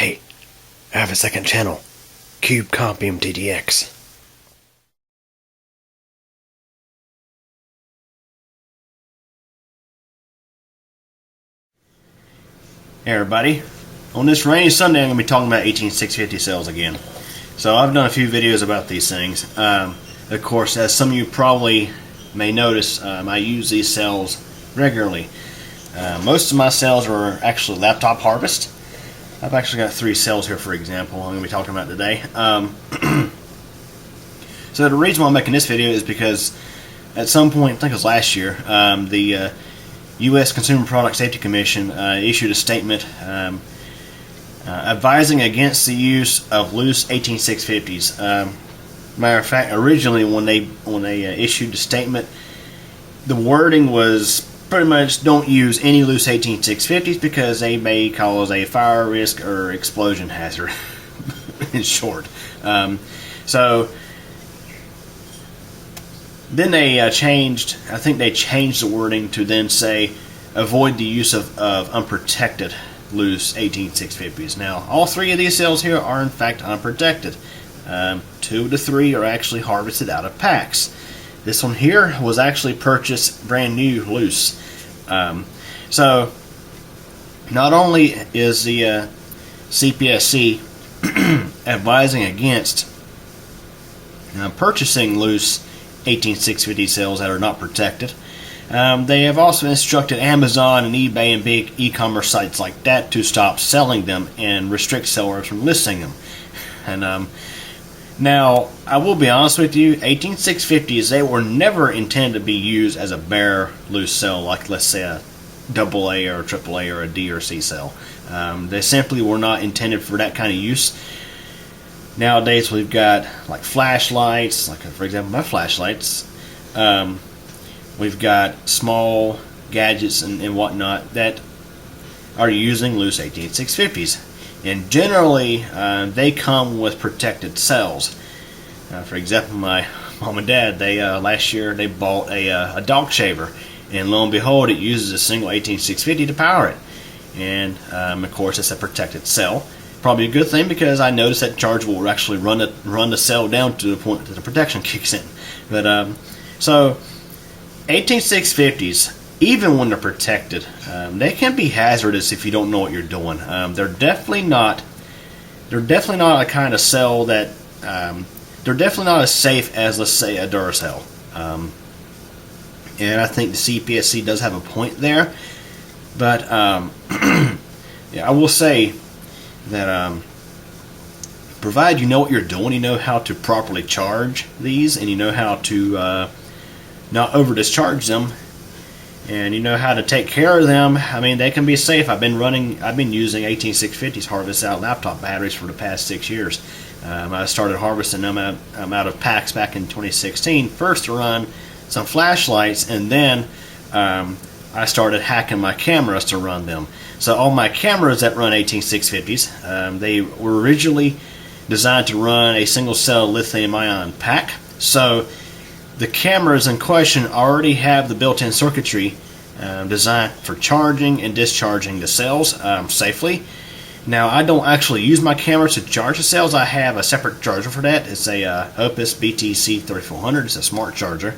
Hey, I have a second channel. Cube Comp MTDX. Hey everybody, on this rainy Sunday I'm going to be talking about 18650 cells again. So I've done a few videos about these things. Of course, as some of you probably may notice, I use these cells regularly. Most of my cells are actually laptop harvest. I've actually got 3 cells here, for example, I'm going to be talking about today. So the reason why I'm making this video is because at some point, I think it was last year, the US Consumer Product Safety Commission issued a statement advising against the use of loose 18650s. Matter of fact, originally when they issued the statement, the wording was pretty much don't use any loose 18650s because they may cause a fire risk or explosion hazard. In short, so then they changed. I think they changed the wording to then say avoid the use of unprotected loose 18650s. Now, all 3 of these cells here are in fact unprotected. 2 to 3 are actually harvested out of packs. This one here was actually purchased brand new loose. So not only is the CPSC advising against purchasing loose 18650 cells that are not protected, they have also instructed Amazon and eBay and big e-commerce sites like that to stop selling them and restrict sellers from listing them. And now, I will be honest with you, 18650s, they were never intended to be used as a bare loose cell, like let's say a AA or a AAA or a D or C cell. They simply were not intended for that kind of use. Nowadays we've got like flashlights, like for example my flashlights. We've got small gadgets and whatnot that are using loose 18650s. And generally, they come with protected cells. For example, my mom and dad, they last year they bought a dog shaver, and lo and behold, it uses a single 18650 to power it. And of course, it's a protected cell. Probably a good thing because I noticed that charge will actually run the cell down to the point that the protection kicks in. But so 18650s, even when they're protected, they can be hazardous if you don't know what you're doing. They're definitely not a kind of cell that they're definitely not as safe as, let's say, a Duracell. And I think the CPSC does have a point there. But yeah, I will say that provide you know what you're doing, you know how to properly charge these, and you know how to not over discharge them, and you know how to take care of them. I mean, they can be safe. I've been using 18650s harvest out laptop batteries for the past 6 years. I started harvesting them out of packs back in 2016, first to run some flashlights, and then I started hacking my cameras to run them. So all my cameras that run 18650s, they were originally designed to run a single cell lithium ion pack. So the cameras in question already have the built-in circuitry designed for charging and discharging the cells safely. Now, I don't actually use my cameras to charge the cells. I have a separate charger for that. It's a Opus BTC 3400. It's a smart charger.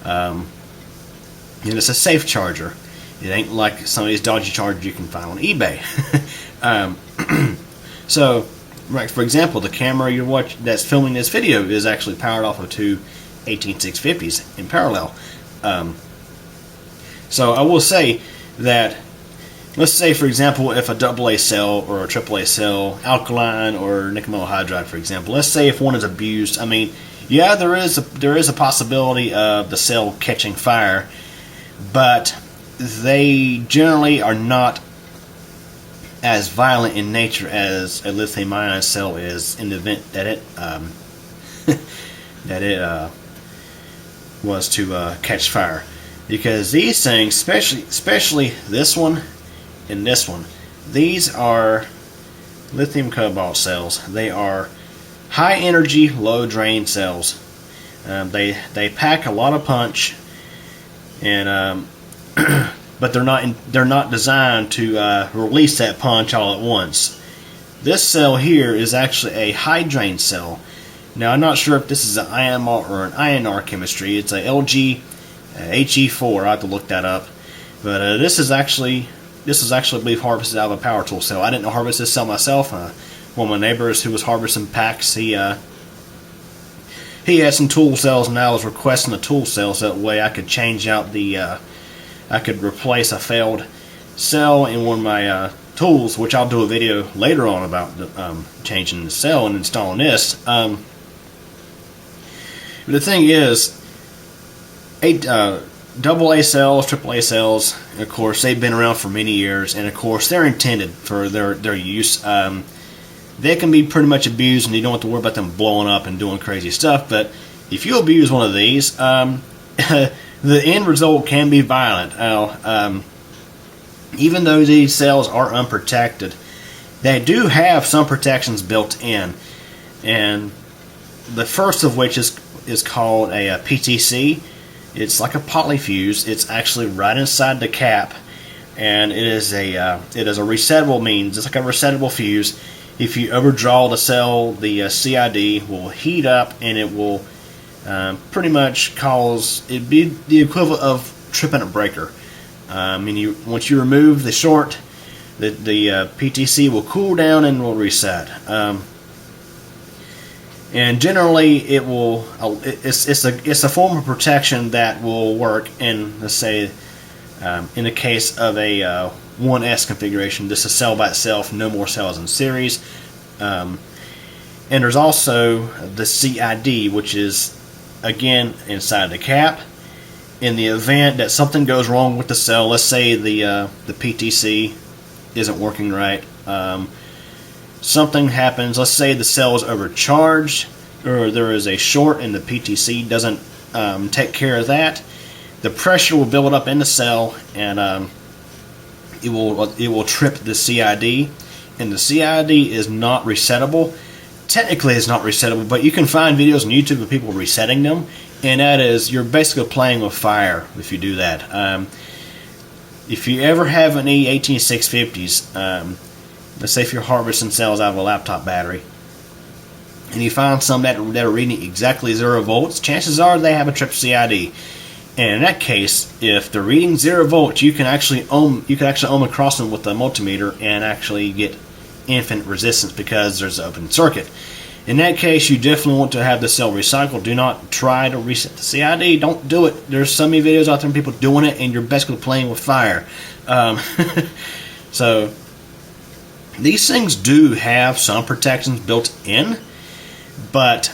And it's a safe charger. It ain't like some of these dodgy chargers you can find on eBay. So, right, for example, the camera that's filming this video is actually powered off of 2 18650s in parallel. So I will say that, let's say for example, if a AA cell or a AAA cell, alkaline or nickel metal hydride, for example, let's say if one is abused, I mean, yeah, there is a possibility of the cell catching fire, but they generally are not as violent in nature as a lithium ion cell is in the event that it was to catch fire. Because these things, especially this one and this one, these are lithium cobalt cells. They are high energy, low drain cells. They pack a lot of punch, and but they're not designed to release that punch all at once. This cell here is actually a high drain cell. Now I'm not sure if this is an IMR or an INR chemistry. It's a LG HE4. I have to look that up. But this is actually I believe harvested out of a power tool cell. I didn't harvest this cell myself. One of my neighbors who was harvesting packs, he had some tool cells, and I was requesting a tool cell so that way I could change out I could replace a failed cell in one of my tools, which I'll do a video later on about changing the cell and installing this. But the thing is, AA cells, AAA cells, of course, they've been around for many years, and of course, they're intended for their use. They can be pretty much abused, and you don't have to worry about them blowing up and doing crazy stuff. But if you abuse one of these, the end result can be violent. Even though these cells are unprotected, they do have some protections built in, and the first of which is called a PTC. It's like a polyfuse. It's actually right inside the cap, and it is a resettable means. It's like a resettable fuse. If you overdraw the cell, the CID will heat up, and it will pretty much cause it be the equivalent of tripping a breaker. Once you remove the short, the PTC will cool down and will reset. And generally, it will. It's a form of protection that will work in, let's say, in the case of a 1S configuration. This is cell by itself, no more cells in series. And there's also the CID, which is again inside the cap. In the event that something goes wrong with the cell, let's say the PTC isn't working right. Something happens, let's say the cell is overcharged, or there is a short and the PTC doesn't take care of that, the pressure will build up in the cell, and it will trip the CID, and the CID is not resettable. Technically it's not resettable, but you can find videos on YouTube of people resetting them, and that is, you're basically playing with fire if you do that. If you ever have any 18650s, let's say if you're harvesting cells out of a laptop battery, and you find some that are reading exactly 0 volts, chances are they have a tripped CID. And in that case, if they're reading 0 volts, you can actually ohm across them with a multimeter and actually get infinite resistance because there's an open circuit. In that case, you definitely want to have the cell recycled. Do not try to reset the CID. Don't do it. There's so many videos out there of people doing it, and you're basically playing with fire. So these things do have some protections built in, but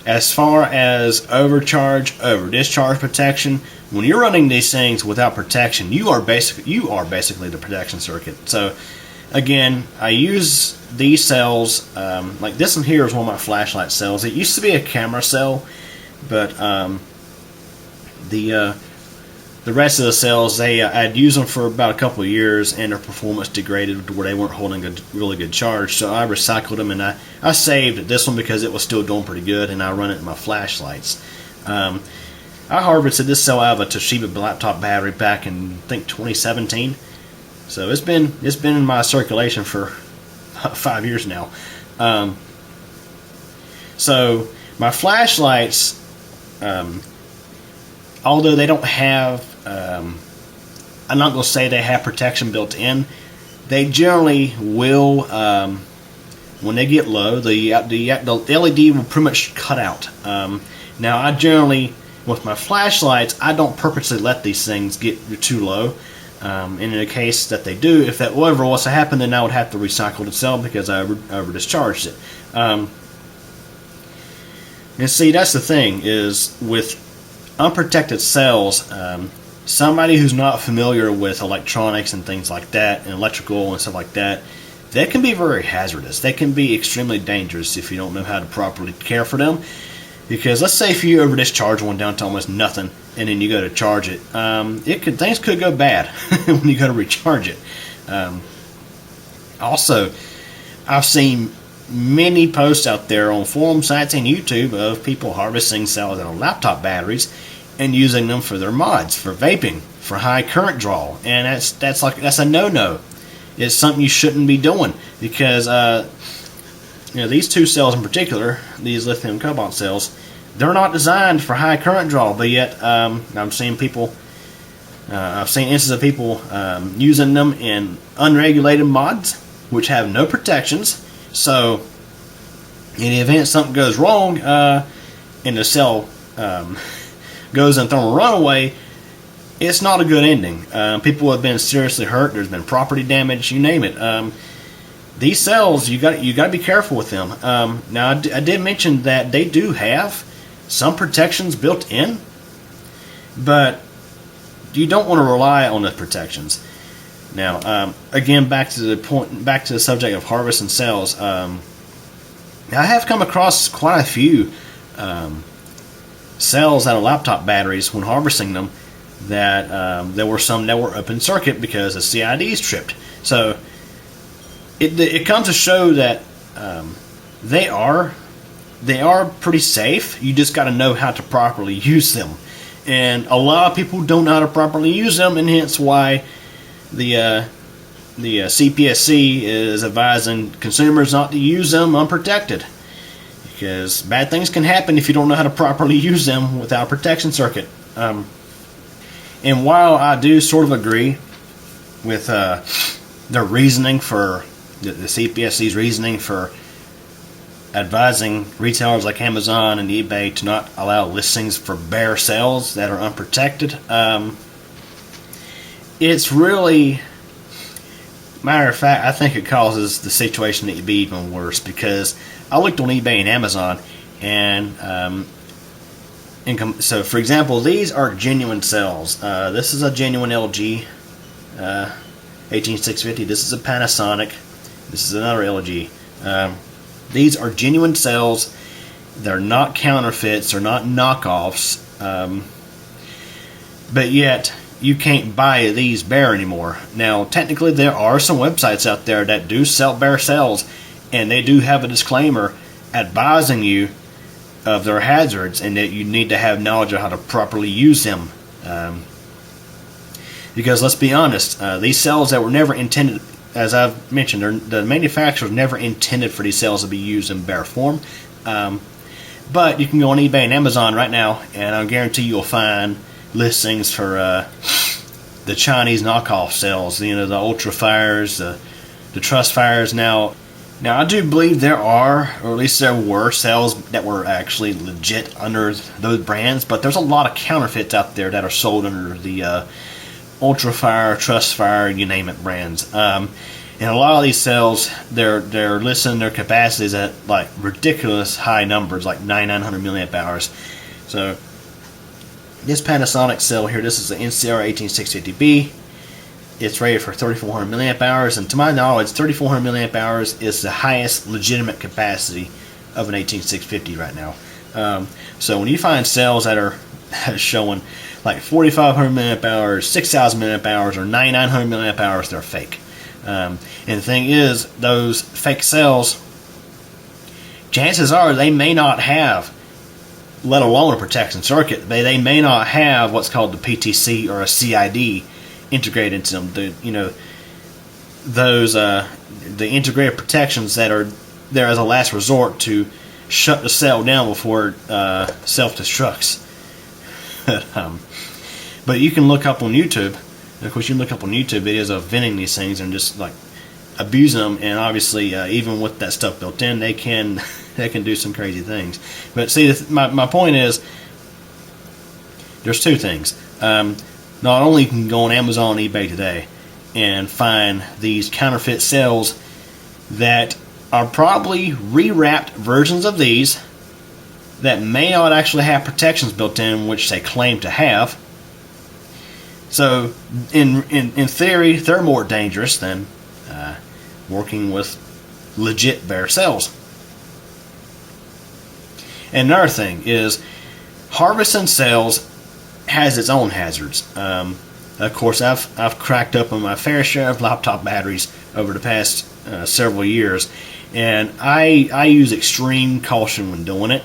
as far as overcharge, over discharge protection, when you're running these things without protection, you are basically the protection circuit. So again, I use these cells, like this one here is one of my flashlight cells. It used to be a camera cell, but the rest of the cells, I'd used them for about a couple of years, and their performance degraded to where they weren't holding a really good charge. So I recycled them, and I saved this one because it was still doing pretty good, and I run it in my flashlights. I harvested this cell out of a Toshiba laptop battery back in, I think, 2017. So it's been in my circulation for 5 years now. So my flashlights, although they don't have, I'm not going to say they have protection built in, they generally will, when they get low, the LED will pretty much cut out. Now I generally, with my flashlights, I don't purposely let these things get too low. And in the case that they do, if that ever was to happen, then I would have to recycle the cell because I over discharged it. And see, that's the thing, is with unprotected cells, somebody who's not familiar with electronics and things like that, and electrical and stuff like that, they can be very hazardous. They can be extremely dangerous if you don't know how to properly care for them. Because let's say if you over discharge one down to almost nothing, and then you go to charge it, things could go bad when you go to recharge it. Also, I've seen many posts out there on forum sites and YouTube of people harvesting cells out of laptop batteries and using them for their mods, for vaping, for high current draw, and that's a no-no. it's something you shouldn't be doing, because these two cells in particular, these lithium cobalt cells, they're not designed for high current draw, but yet I've seen instances of people using them in unregulated mods, which have no protections. So in the event something goes wrong and the cell goes in thermal runaway, it's not a good ending. People have been seriously hurt. There's been property damage, you name it. These cells, you got to be careful with them. Now, I did mention that they do have some protections built in, but you don't want to rely on the protections. Now, again, back to the subject of harvesting cells. I have come across quite a few cells out of laptop batteries when harvesting them that there were some that were open circuit because the CIDs tripped. So it comes to show that they are pretty safe. You just got to know how to properly use them, and a lot of people don't know how to properly use them, and hence why the CPSC is advising consumers not to use them unprotected, because bad things can happen if you don't know how to properly use them without a protection circuit. And while I do sort of agree with their reasoning for the CPSC's reasoning for advising retailers like Amazon and eBay to not allow listings for bare cells that are unprotected, it's really, matter of fact, I think it causes the situation to be even worse, because I looked on eBay and Amazon, and so for example, these are genuine cells. This is a genuine LG 18650. This is a Panasonic. This is another LG. These are genuine cells. They're not counterfeits. They're not knockoffs. But yet, you can't buy these bare anymore. Now, technically, there are some websites out there that do sell bare cells, and they do have a disclaimer advising you of their hazards and that you need to have knowledge of how to properly use them. Because let's be honest, these cells that were never intended, as I've mentioned, the manufacturers never intended for these cells to be used in bare form. But you can go on eBay and Amazon right now, and I guarantee you'll find listings for the Chinese knockoff cells, the Ultra Fires, the Trust Fires. Now I do believe there are, or at least there were, cells that were actually legit under those brands, but there's a lot of counterfeits out there that are sold under the Ultra Fire, Trust Fire, you name it brands. And a lot of these cells, they're listing their capacities at like ridiculous high numbers, like 900 milliamp hours. So this Panasonic cell here, this is the NCR 18650B. It's rated for 3400 milliamp hours, and to my knowledge, 3400 milliamp hours is the highest legitimate capacity of an 18650 right now. So when you find cells that are showing like 4500 milliamp hours, 6000 milliamp hours, or 9900 milliamp hours, they're fake. And the thing is, those fake cells, chances are they may not have, let alone a protection circuit, they may not have what's called the PTC or a CID integrated into them. The integrated protections that are there as a last resort to shut the cell down before it self-destructs. But you can look up on YouTube. Of course, you can look up on YouTube videos of venting these things and just like abusing them. And obviously, even with that stuff built in, they can do some crazy things. But see, my point is, there's two things. Not only can you go on Amazon and eBay today and find these counterfeit cells that are probably rewrapped versions of these that may not actually have protections built in, which they claim to have. So, in theory, they're more dangerous than working with legit bare cells. And another thing is, harvesting cells has its own hazards. Of course, I've cracked up on my fair share of laptop batteries over the past several years, and I use extreme caution when doing it,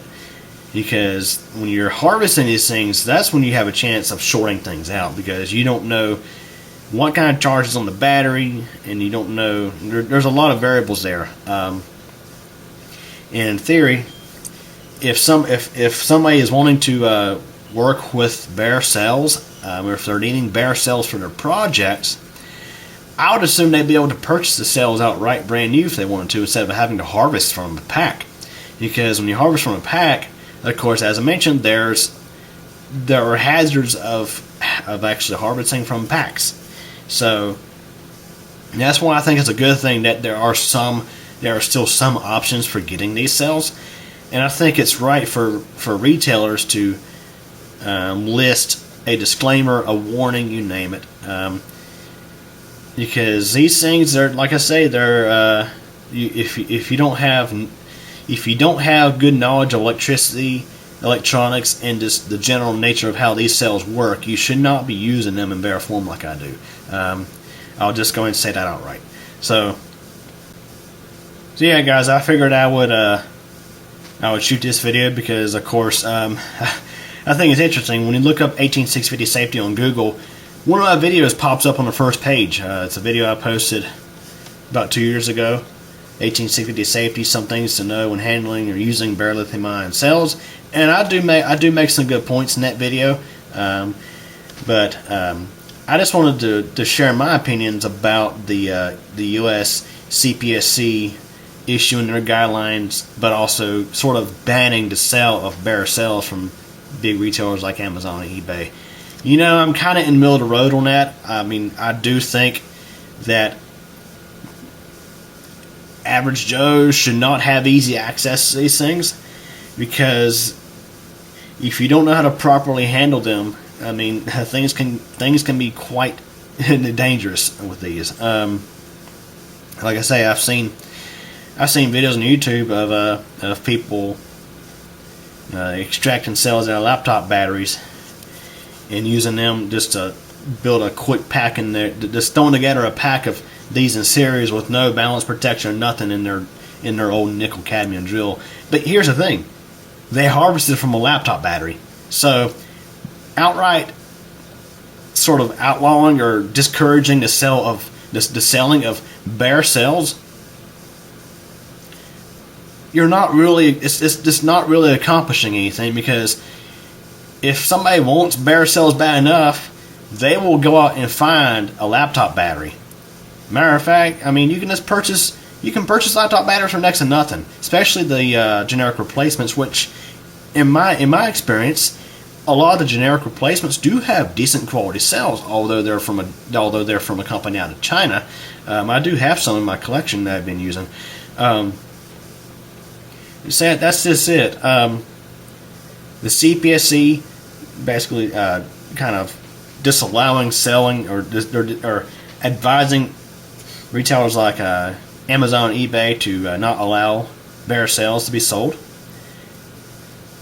because when you're harvesting these things, that's when you have a chance of shorting things out, because you don't know what kind of charge is on the battery, and you don't know. There's a lot of variables there. And in theory, if somebody is wanting to work with bare cells, or if they're needing bare cells for their projects, I would assume they'd be able to purchase the cells outright brand new if they wanted to, instead of having to harvest from a pack. Because when you harvest from a pack, of course, as I mentioned, there are hazards of actually harvesting from packs. So that's why I think it's a good thing that there are still some options for getting these cells, and I think it's right for retailers to list a disclaimer, a warning, you name it. Because these things, they're, like I say, they're if you don't have good knowledge of electricity, electronics, and just the general nature of how these cells work, you should not be using them in bare form like I do. I'll just go ahead and say that outright. So yeah, guys, I figured I would shoot this video because, of course, I think it's interesting when you look up 18650 safety on Google. One of my videos pops up on the first page. It's a video I posted about 2 years ago. 18650 safety, some things to know when handling or using bare lithium-ion cells. And I do make some good points in that video. But I just wanted to share my opinions about the US CPSC issuing their guidelines, but also sort of banning the sale of bare cells from big retailers like Amazon and eBay. You know, I'm kind of in the middle of the road on that. I mean, I do think that average Joe should not have easy access to these things, because if you don't know how to properly handle them, I mean, things can be quite dangerous with these. Like I say, I've seen videos on YouTube of people extracting cells out of laptop batteries and using them just to build a quick pack in there, just throwing together a pack of these in series with no balance protection or nothing in their old nickel cadmium drill. But here's the thing: they harvested from a laptop battery, so outright sort of outlawing or discouraging the selling of bare cells, it's just not really accomplishing anything, because if somebody wants bare cells bad enough, they will go out and find a laptop battery. Matter of fact, I mean, you can purchase laptop batteries for next to nothing, especially the generic replacements, which in my experience, a lot of the generic replacements do have decent quality cells, although they're from a company out of China. I do have some in my collection that I've been using. That's just it. The CPSC basically kind of disallowing selling or advising retailers like Amazon and eBay to not allow bare cells to be sold.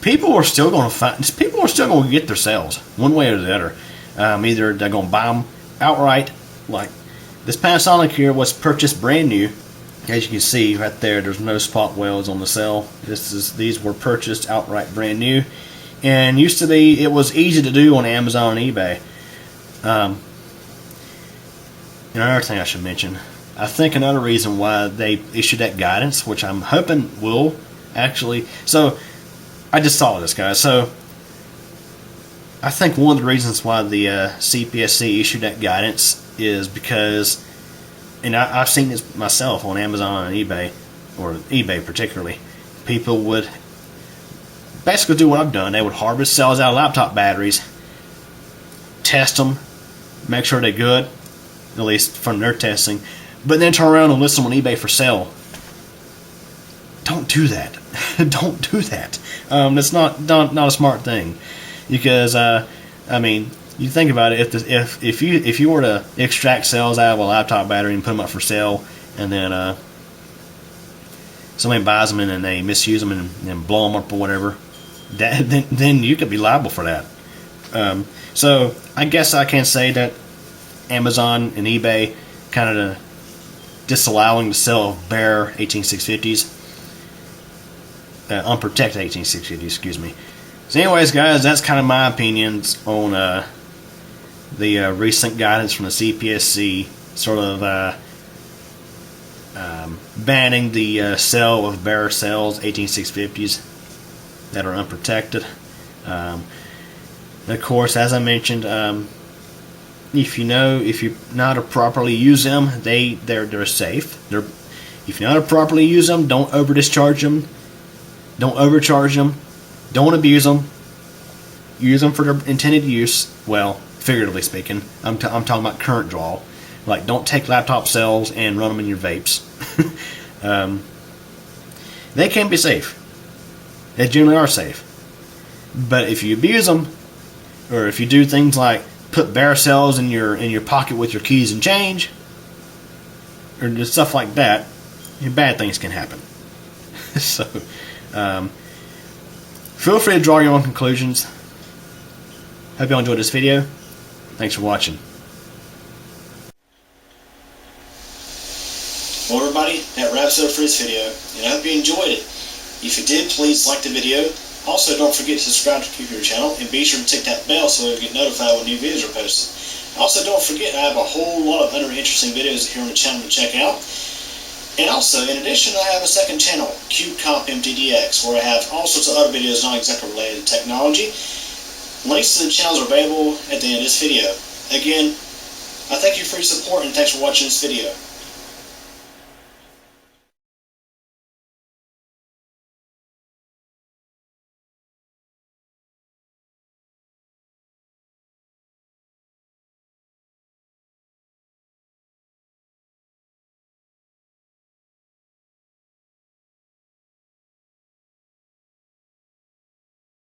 People are still going to get their cells one way or the other. Either they're going to buy them outright, like this Panasonic here was purchased brand new. As you can see right there, there's no spot welds on the cell. These were purchased outright brand new, and used to be, it was easy to do on Amazon and eBay. Another thing I should mention, I think another reason why they issued that guidance, which I'm hoping will actually, so I just saw this, guys. So I think one of the reasons why the CPSC issued that guidance is because, and I've seen this myself on Amazon and eBay, or eBay particularly, people would basically do what I've done. They would harvest cells out of laptop batteries, test them, make sure they're good, at least from their testing, but then turn around and list them on eBay for sale. Don't do that. Don't do that. That's not a smart thing, because I mean, you think about it. If you were to extract cells out of a laptop battery and put them up for sale, and then somebody buys them and then they misuse them and blow them up or whatever, then you could be liable for that. So I guess I can say that Amazon and eBay kind of disallowing the sale of bare 18650s, unprotected 18650s, excuse me. So anyways, guys, that's kind of my opinions on the recent guidance from the CPSC sort of banning the sale of bearer cells, 18650s, that are unprotected. Of course, as I mentioned, if you know how to properly use them, they're safe. If you know how to properly use them, don't over discharge them, don't overcharge them, don't abuse them. Use them for their intended use. Well, figuratively speaking, I'm talking about current draw. Like, don't take laptop cells and run them in your vapes. They can be safe. They generally are safe. But if you abuse them, or if you do things like put bearer cells in your pocket with your keys and change, or just stuff like that, bad things can happen. So, feel free to draw your own conclusions. Hope you all enjoyed this video. Thanks for watching. Well, everybody, that wraps it up for this video, and I hope you enjoyed it. If you did, please like the video. Also, don't forget to subscribe to keep your channel, and be sure to tick that bell so you'll get notified when new videos are posted. Also, don't forget, I have a whole lot of other interesting videos here on the channel to check out. And also, in addition, I have a second channel, CubeCompMTDX, where I have all sorts of other videos not exactly related to technology. Links to the channels are available at the end of this video. Again, I thank you for your support and thanks for watching this video.